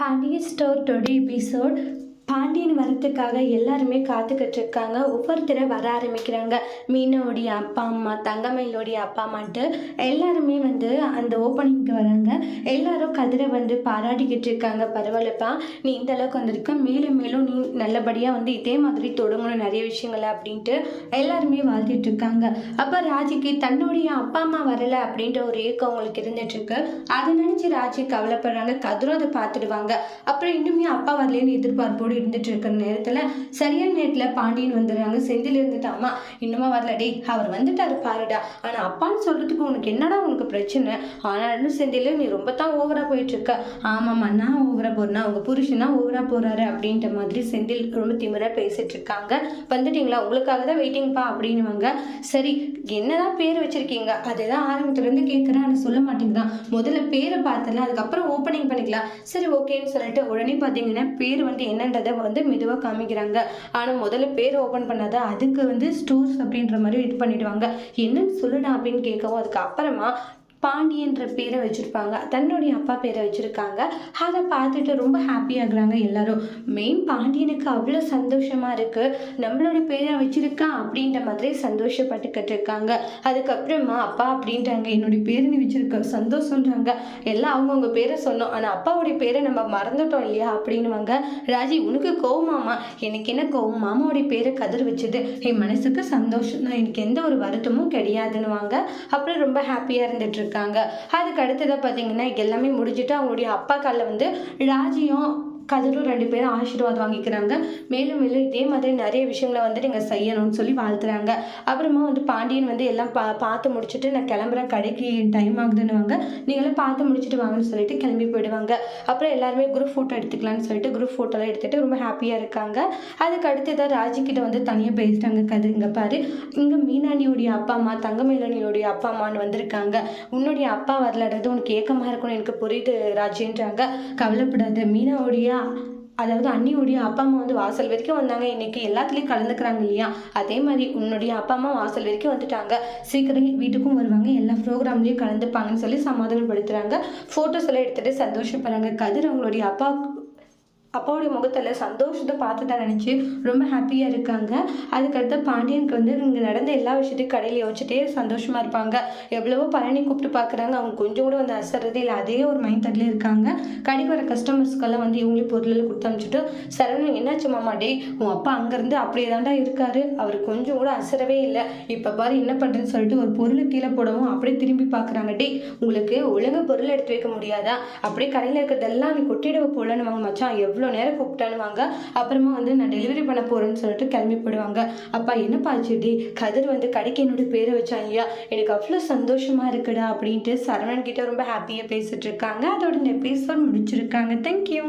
Pandian store today episode. Pandian வரத்துக்காக எல்லாருமே காத்துக்கிட்டு இருக்காங்க. ஒவ்வொருத்தரை வர ஆரம்பிக்கிறாங்க. மீனாவுடைய அப்பா அம்மா, தங்கமயிலோடைய அப்பா அம்மான்ட்டு எல்லாருமே அந்த ஓப்பனிங்க்கு வராங்க. எல்லாரும் கதிரை பாராட்டிக்கிட்டு இருக்காங்க. பரவாயில்லப்பா, நீ இந்த அளவுக்கு வந்திருக்க, மேலும் மேலும் நீ நல்லபடியாக இதே மாதிரி தொடங்கணும் நிறைய விஷயங்களை அப்படின்ட்டு எல்லாருமே வாழ்த்திட்டு இருக்காங்க. அப்போ ராஜிக்கு தன்னுடைய அப்பா அம்மா வரலை அப்படின்ற ஒரு ஏக்கம் அவங்களுக்கு இருந்துட்டு இருக்கு. அதை நினச்சி ராஜி கவலைப்படுறாங்க. கதிரும் அதை பார்த்துடுவாங்க. அப்புறம் இன்னுமே அப்பா வரலேன்னு எதிர்பார்ப்போடு இருந்துட்டு இருக்கிற நேரத்துல சரியான நேரத்துல பாண்டியன் வந்துடுறாங்க. செந்தில் இருந்துட்டு, அம்மா இன்னுமா வரல, டே அவர் வந்துட்டாரு பாருடா, ஆனா அப்பான்னு சொல்றதுக்கு உனக்கு என்னடா உனக்கு பிரச்சனை? ஆனாலும் செந்தில், நீ ரொம்ப தான் ஓவரா போயிட்டு இருக்க. ஆமாம்மா, நான் ஓவரா போறேன்னா உங்க புருஷனா ஓவரா போறாரு அப்படின்ற மாதிரி செந்தில் ரொம்ப திமிரா பேசிட்டு இருக்காங்க. வந்துட்டீங்களா, உங்களுக்காக தான் வெயிட்டிங்ப்பா அப்படின்னுவாங்க. சரி, என்னதான் பேர் வச்சிருக்கீங்க? அதேதான் ஆரம்பத்துல இருந்து கேட்கறேன், ஆனா சொல்ல மாட்டேங்கிறான். முதல்ல பேரை பார்த்தல, அதுக்கப்புறம் ஓப்பனிங் பண்ணிக்கலாம். சரி, ஓகேன்னு சொல்லிட்டு உடனே பாத்தீங்கன்னா பேர் என்னன்றதை மெதுவாக காமிக்கிறாங்க. ஆனால் முதல்ல பேர் ஓப்பன் பண்ணாத, அதுக்கு ஸ்டோர்ஸ் அப்படின்ற மாதிரி இது பண்ணிடுவாங்க. என்னன்னு சொல்லுடா அப்படின்னு கேட்கவும் அதுக்கு அப்புறமா பாண்டியன்ற பேரை வச்சுருப்பாங்க, தன்னுடைய அப்பா பேரை வச்சுருக்காங்க. அதை பார்த்துட்டு ரொம்ப ஹாப்பியாகிறாங்க எல்லாரும். மெயின் பாண்டியனுக்கு அவ்வளோ சந்தோஷமாக இருக்குது, நம்மளோட பேரை வச்சுருக்கா அப்படின்ற மாதிரி சந்தோஷப்பட்டுக்கிட்டு இருக்காங்க. அதுக்கப்புறமா அப்பா அப்படின்றாங்க, என்னுடைய பேரை நீ வச்சுருக்க, சந்தோஷன்றாங்க. எல்லாம் அவங்கவுங்க பேரை சொன்னோம், ஆனால் அப்பாவுடைய பேரை நம்ம மறந்துட்டோம் இல்லையா அப்படின்னுவாங்க. ராஜி, உனக்கு கோவமாமா? எனக்கு என்ன கோவம், மாமாவுடைய பேரை கதிர் வச்சது என் மனசுக்கு சந்தோஷம் தான், எனக்கு எந்த ஒரு வருத்தமும் கிடையாதுன்னுவாங்க. அப்புறம் ரொம்ப ஹாப்பியாக இருந்துட்டு இருக்காங்க. அதுக்கு அடுத்ததை பார்த்தீங்கன்னா எல்லாமே முடிஞ்சுட்டு அவங்களுடைய அப்பா காலில் ராஜியும் கதிரும் 2 பேரும் ஆசீர்வாதம் வாங்கிக்கிறாங்க. மேலும் மேலும் இதே மாதிரி நிறைய விஷயங்களை நீங்கள் செய்யணும்னு சொல்லி வாழ்த்துறாங்க. அப்புறமா பாண்டியன் எல்லாம் பார்த்து முடிச்சுட்டு, நான் கிளம்புறேன், கடைக்கு டைம் ஆகுதுன்னுவாங்க. நீங்களும் பார்த்து முடிச்சுட்டு வாங்கன்னு சொல்லிட்டு கிளம்பி போயிடுவாங்க. அப்புறம் எல்லாருமே குரூப் ஃபோட்டோ எடுத்துக்கலாம்னு சொல்லிட்டு குரூப் ஃபோட்டோலாம் எடுத்துகிட்டு ரொம்ப ஹாப்பியாக இருக்காங்க. அதுக்கு அடுத்ததான் ராஜிக்கிட்ட தனியாக பேசிட்டாங்க. கதிர், இங்கே பாரு, இங்கே மீனாணியோடைய அப்பா அம்மா, தங்கமயிலனியோடைய அப்பா அம்மான்னு வந்திருக்காங்க. உன்னுடைய அப்பா வரலன்றது உனக்கு ஏக்கமாக இருக்கும்னு எனக்கு புரியுது ராஜின்றாங்க. கவலைப்படாத, மீனாவுடைய அதாவது அண்ணியுடைய அப்பா அம்மா வாசல் வரைக்கும் வந்தாங்க. இன்னைக்கு எல்லாத்துலேயும் கலந்துக்கிறாங்க இல்லையா, அதே மாதிரி உன்னுடைய அப்பா அம்மா வாசல் வரைக்கும் வந்துட்டாங்க. சீக்கிரம் வீட்டுக்கும் வருவாங்க, எல்லா ப்ரோக்ராம்லேயும் கலந்துப்பாங்கன்னு சொல்லி சமாதானப்படுத்துகிறாங்க. ஃபோட்டோஸ் எல்லாம் எடுத்துகிட்டு சந்தோஷப்படுறாங்க. கதிர் அவங்களுடைய அப்பாவுடைய முகத்தில் சந்தோஷத்தை பார்த்து தான் நினச்சி ரொம்ப ஹாப்பியாக இருக்காங்க. அதுக்கடுத்து பாண்டியனுக்கு இங்கே நடந்த எல்லா விஷயத்தையும் கடையில் யோசிச்சுட்டே சந்தோஷமாக இருப்பாங்க. எவ்வளவோ பழனி கூப்பிட்டு பார்க்குறாங்க, அவங்க கொஞ்சம் கூட அசறதே இல்லை, அதே ஒரு மைண்ட் தாட்லேயே இருக்காங்க. கடைக்கு வர கஸ்டமர்ஸ்க்கெல்லாம் இவங்களே பொருளில் கொடுத்து அனுப்பிச்சிட்டு, சரவணன் என்னாச்சு மாமா, டே உன் அப்பா அங்கேருந்து அப்படியே தாண்டா இருக்காரு, அவர் கொஞ்சம் கூட அசரவே இல்லை, இப்போ பாரு என்ன பண்ணுறேன்னு சொல்லிட்டு ஒரு பொருளை கீழே போடவும் அப்படியே திரும்பி பார்க்குறாங்க. டே, உங்களுக்கு ஒழுங்கு பொருள் எடுத்து வைக்க முடியாதா? அப்படியே கடையில் இருக்கிறதெல்லாம் நீ கொட்டிடுவ போலன்னு வாங்க மச்சான், எவ்வளோ நேரம் கூப்பிட்டானுவாங்க. அப்புறமா நான் டெலிவரி பண்ண போறேன்னு சொல்லிட்டு கிளம்பி போயிடுவாங்க. அப்பா, என்னப்பா ஆச்சு? டி கதிர் கடைக்கு என்னோட பேரை வச்சான் ஐயா, எனக்கு அவ்வளோ சந்தோஷமா இருக்குடா அப்படின்ட்டு சரவணன் கிட்ட ரொம்ப ஹாப்பியாக பேசிட்டு இருக்காங்க. அதோட இந்த எபிசோட் முடிச்சிருக்காங்க. தேங்க்யூ.